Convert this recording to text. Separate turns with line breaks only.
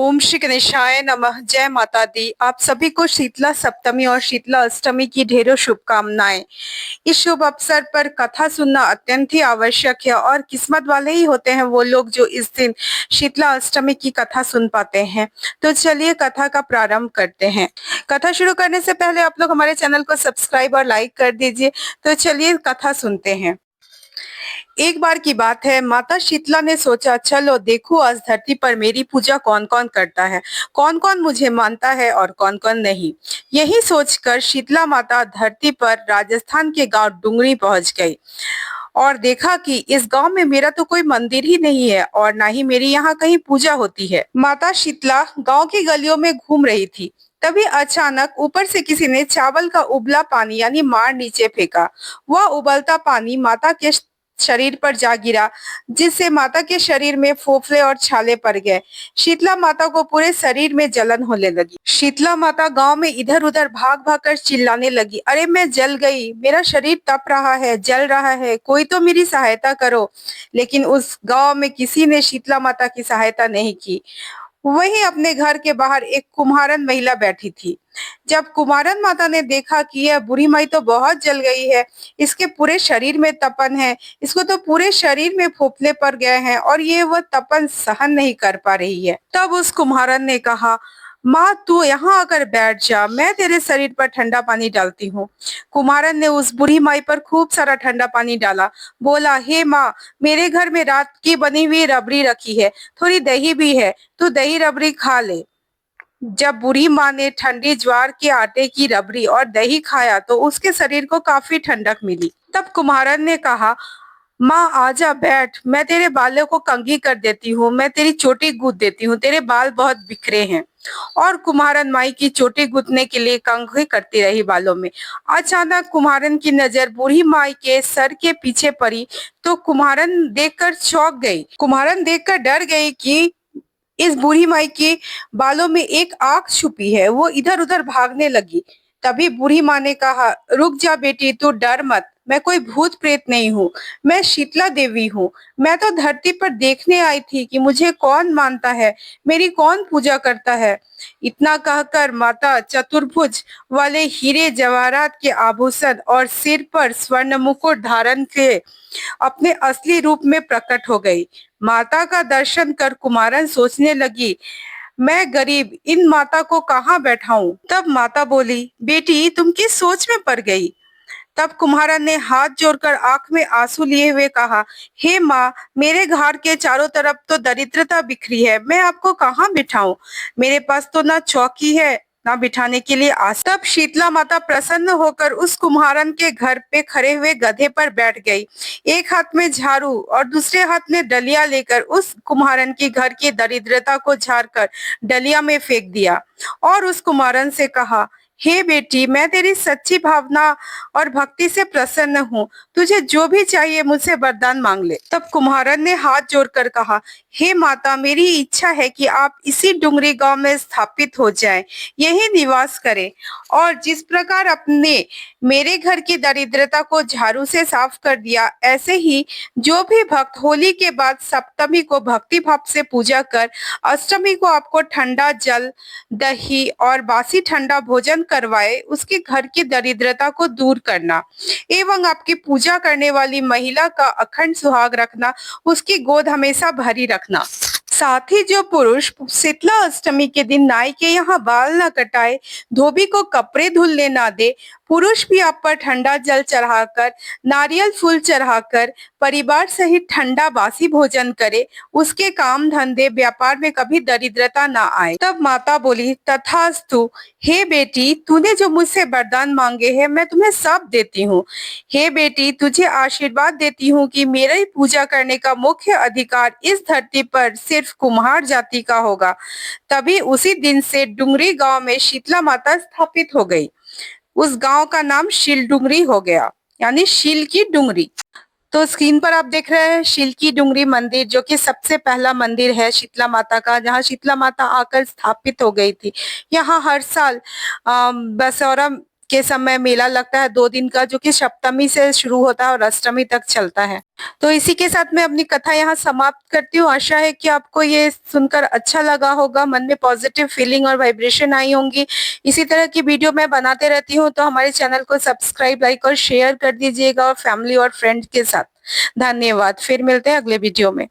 ओम श्री गणेशाय नमः। जय माता दी। आप सभी को शीतला सप्तमी और शीतला अष्टमी की ढेरों शुभकामनाएं। इस शुभ अवसर पर कथा सुनना अत्यंत ही आवश्यक है और किस्मत वाले ही होते हैं वो लोग जो इस दिन शीतला अष्टमी की कथा सुन पाते हैं। तो चलिए कथा का प्रारंभ करते हैं। कथा शुरू करने से पहले आप लोग हमारे चैनल को सब्सक्राइब और लाइक कर दीजिए। तो चलिए कथा सुनते हैं। एक बार की बात है, माता शीतला ने सोचा, चलो देखो आज धरती पर मेरी पूजा कौन कौन करता है, कौन कौन मुझे मानता है और कौन कौन नहीं। यही सोचकर शीतला माता धरती पर राजस्थान के गांव डुंगरी पहुंच गई और देखा कि इस गांव में मेरा तो कोई मंदिर ही नहीं है और ना ही मेरी यहाँ कहीं पूजा होती है। माता शीतला गांव की गलियों में घूम रही थी, तभी अचानक ऊपर से किसी ने चावल का उबला पानी यानी मार नीचे फेंका। वह उबलता पानी माता के शरीर पर जा गिरा, जिससे माता के शरीर में फोफले और छाले पड़ गए। शीतला माता को पूरे शरीर में जलन होने लगी। शीतला माता गांव में इधर उधर भाग भाग कर चिल्लाने लगी, अरे मैं जल गई, मेरा शरीर तप रहा है, जल रहा है, कोई तो मेरी सहायता करो। लेकिन उस गांव में किसी ने शीतला माता की सहायता नहीं की। वहीं अपने घर के बाहर एक कुम्हारन महिला बैठी थी। जब कुम्हारन माता ने देखा कि यह बुढ़ी माई तो बहुत जल गई है, इसके पूरे शरीर में तपन है, इसको तो पूरे शरीर में फोफले पड़ गए हैं और ये वह तपन सहन नहीं कर पा रही है। तब उस कुम्हारन ने कहा, माँ तू यहाँ आकर बैठ जा, मैं तेरे शरीर पर ठंडा पानी डालती हूँ। कुम्हारन ने उस बूढ़ी माई पर खूब सारा ठंडा पानी डाला। बोला, हे माँ, मेरे घर में रात की बनी हुई रबड़ी रखी है, थोड़ी दही भी है, तू दही रबड़ी खा ले। जब बूढ़ी माँ ने ठंडी ज्वार के आटे की रबड़ी और दही खाया तो उसके शरीर को काफी ठंडक मिली। तब कुम्हारन ने कहा, माँ आजा बैठ, मैं तेरे बालों को कंघी कर देती हूँ, मैं तेरी चोटी गूंथ देती हूँ, तेरे बाल बहुत बिखरे हैं। और कुम्हारन माई की चोटी गूंथने के लिए कंघी करती रही बालों में। अचानक कुम्हारन की नजर बूढ़ी माई के सर के पीछे पड़ी तो कुम्हारन देखकर चौंक गई। कुम्हारन देखकर डर गई कि इस बूढ़ी माई के बालों में एक आग छुपी है। वो इधर उधर भागने लगी। तभी बूढ़ी माँ ने कहा, रुक जा बेटी, तू डर मत, मैं कोई भूत प्रेत नहीं हूँ, मैं शीतला देवी हूँ। मैं तो धरती पर देखने आई थी कि मुझे कौन मानता है, मेरी कौन पूजा करता है। इतना कहकर माता चतुर्भुज वाले हीरे जवाहरात के आभूषण और सिर पर स्वर्ण मुकुट धारण के अपने असली रूप में प्रकट हो गई। माता का दर्शन कर कुमारन सोचने लगी, मैं गरीब इन माता को कहाँ बैठाऊं। तब माता बोली, बेटी तुम किस सोच में पड़ गई। तब कुम्हारन ने हाथ जोड़कर आंख में आंसू लिए हुए कहा, हे माँ, मेरे घर के चारों तरफ तो दरिद्रता बिखरी है, मैं आपको कहाँ बिठाऊं। मेरे पास तो ना चौकी है ना बिठाने के लिए आस। तब शीतला माता प्रसन्न होकर उस कुम्हारन के घर पे खड़े हुए गधे पर बैठ गई। एक हाथ में झाड़ू और दूसरे हाथ में डलिया लेकर उस कुम्हारन के घर की दरिद्रता को झाड़कर डलिया में फेंक दिया और उस कुम्हारन से कहा, हे बेटी, मैं तेरी सच्ची भावना और भक्ति से प्रसन्न हूँ, तुझे जो भी चाहिए मुझसे वरदान मांग ले। तब कुम्हारन ने हाथ जोड़कर कहा, हे माता, मेरी इच्छा है कि आप इसी डुंगरी गांव में स्थापित हो जाएं, यही निवास करें और जिस प्रकार अपने मेरे घर की दरिद्रता को झाड़ू से साफ कर दिया, ऐसे ही जो भी भक्त होली के बाद सप्तमी को भक्ति भाव से पूजा कर अष्टमी को आपको ठंडा जल, दही और बासी ठंडा भोजन करवाए, उसके घर की दरिद्रता को दूर करना एवं आपकी पूजा करने वाली महिला का अखंड सुहाग रखना, उसकी गोद हमेशा भरी रखना। साथ ही जो पुरुष शीतला अष्टमी के दिन नाई के यहाँ बाल न कटाए, धोबी को कपड़े धुलने ना दे, पुरुष भी आप पर ठंडा जल चढ़ाकर, नारियल फूल चढ़ाकर परिवार सहित ठंडा बासी भोजन करे, उसके काम धंधे व्यापार में कभी दरिद्रता ना आए। तब माता बोली, तथास्तु। हे बेटी, तूने जो मुझसे वरदान मांगे हैं मैं तुम्हें सब देती हूँ। हे बेटी, तुझे आशीर्वाद देती हूँ कि मेरी पूजा करने का मुख्य अधिकार इस धरती पर सिर्फ कुम्हार जाति का होगा। तभी उसी दिन से डुंगरी गांव में शीतला माता स्थापित हो गई। उस गांव का नाम शील डुंगरी हो गया, यानी शील की डुंगरी। तो स्क्रीन पर आप देख रहे हैं शील की डुंगरी मंदिर, जो कि सबसे पहला मंदिर है शीतला माता का, जहां शीतला माता आकर स्थापित हो गई थी। यहाँ हर साल बसौरा के समय मेला लगता है 2 दिन का, जो कि सप्तमी से शुरू होता है और अष्टमी तक चलता है। तो इसी के साथ मैं अपनी कथा यहाँ समाप्त करती हूँ। आशा है कि आपको ये सुनकर अच्छा लगा होगा, मन में पॉजिटिव फीलिंग और वाइब्रेशन आई होंगी। इसी तरह की वीडियो मैं बनाते रहती हूँ, तो हमारे चैनल को सब्सक्राइब, लाइक और शेयर कर दीजिएगा और फैमिली और फ्रेंड के साथ। धन्यवाद। फिर मिलते हैं अगले वीडियो में।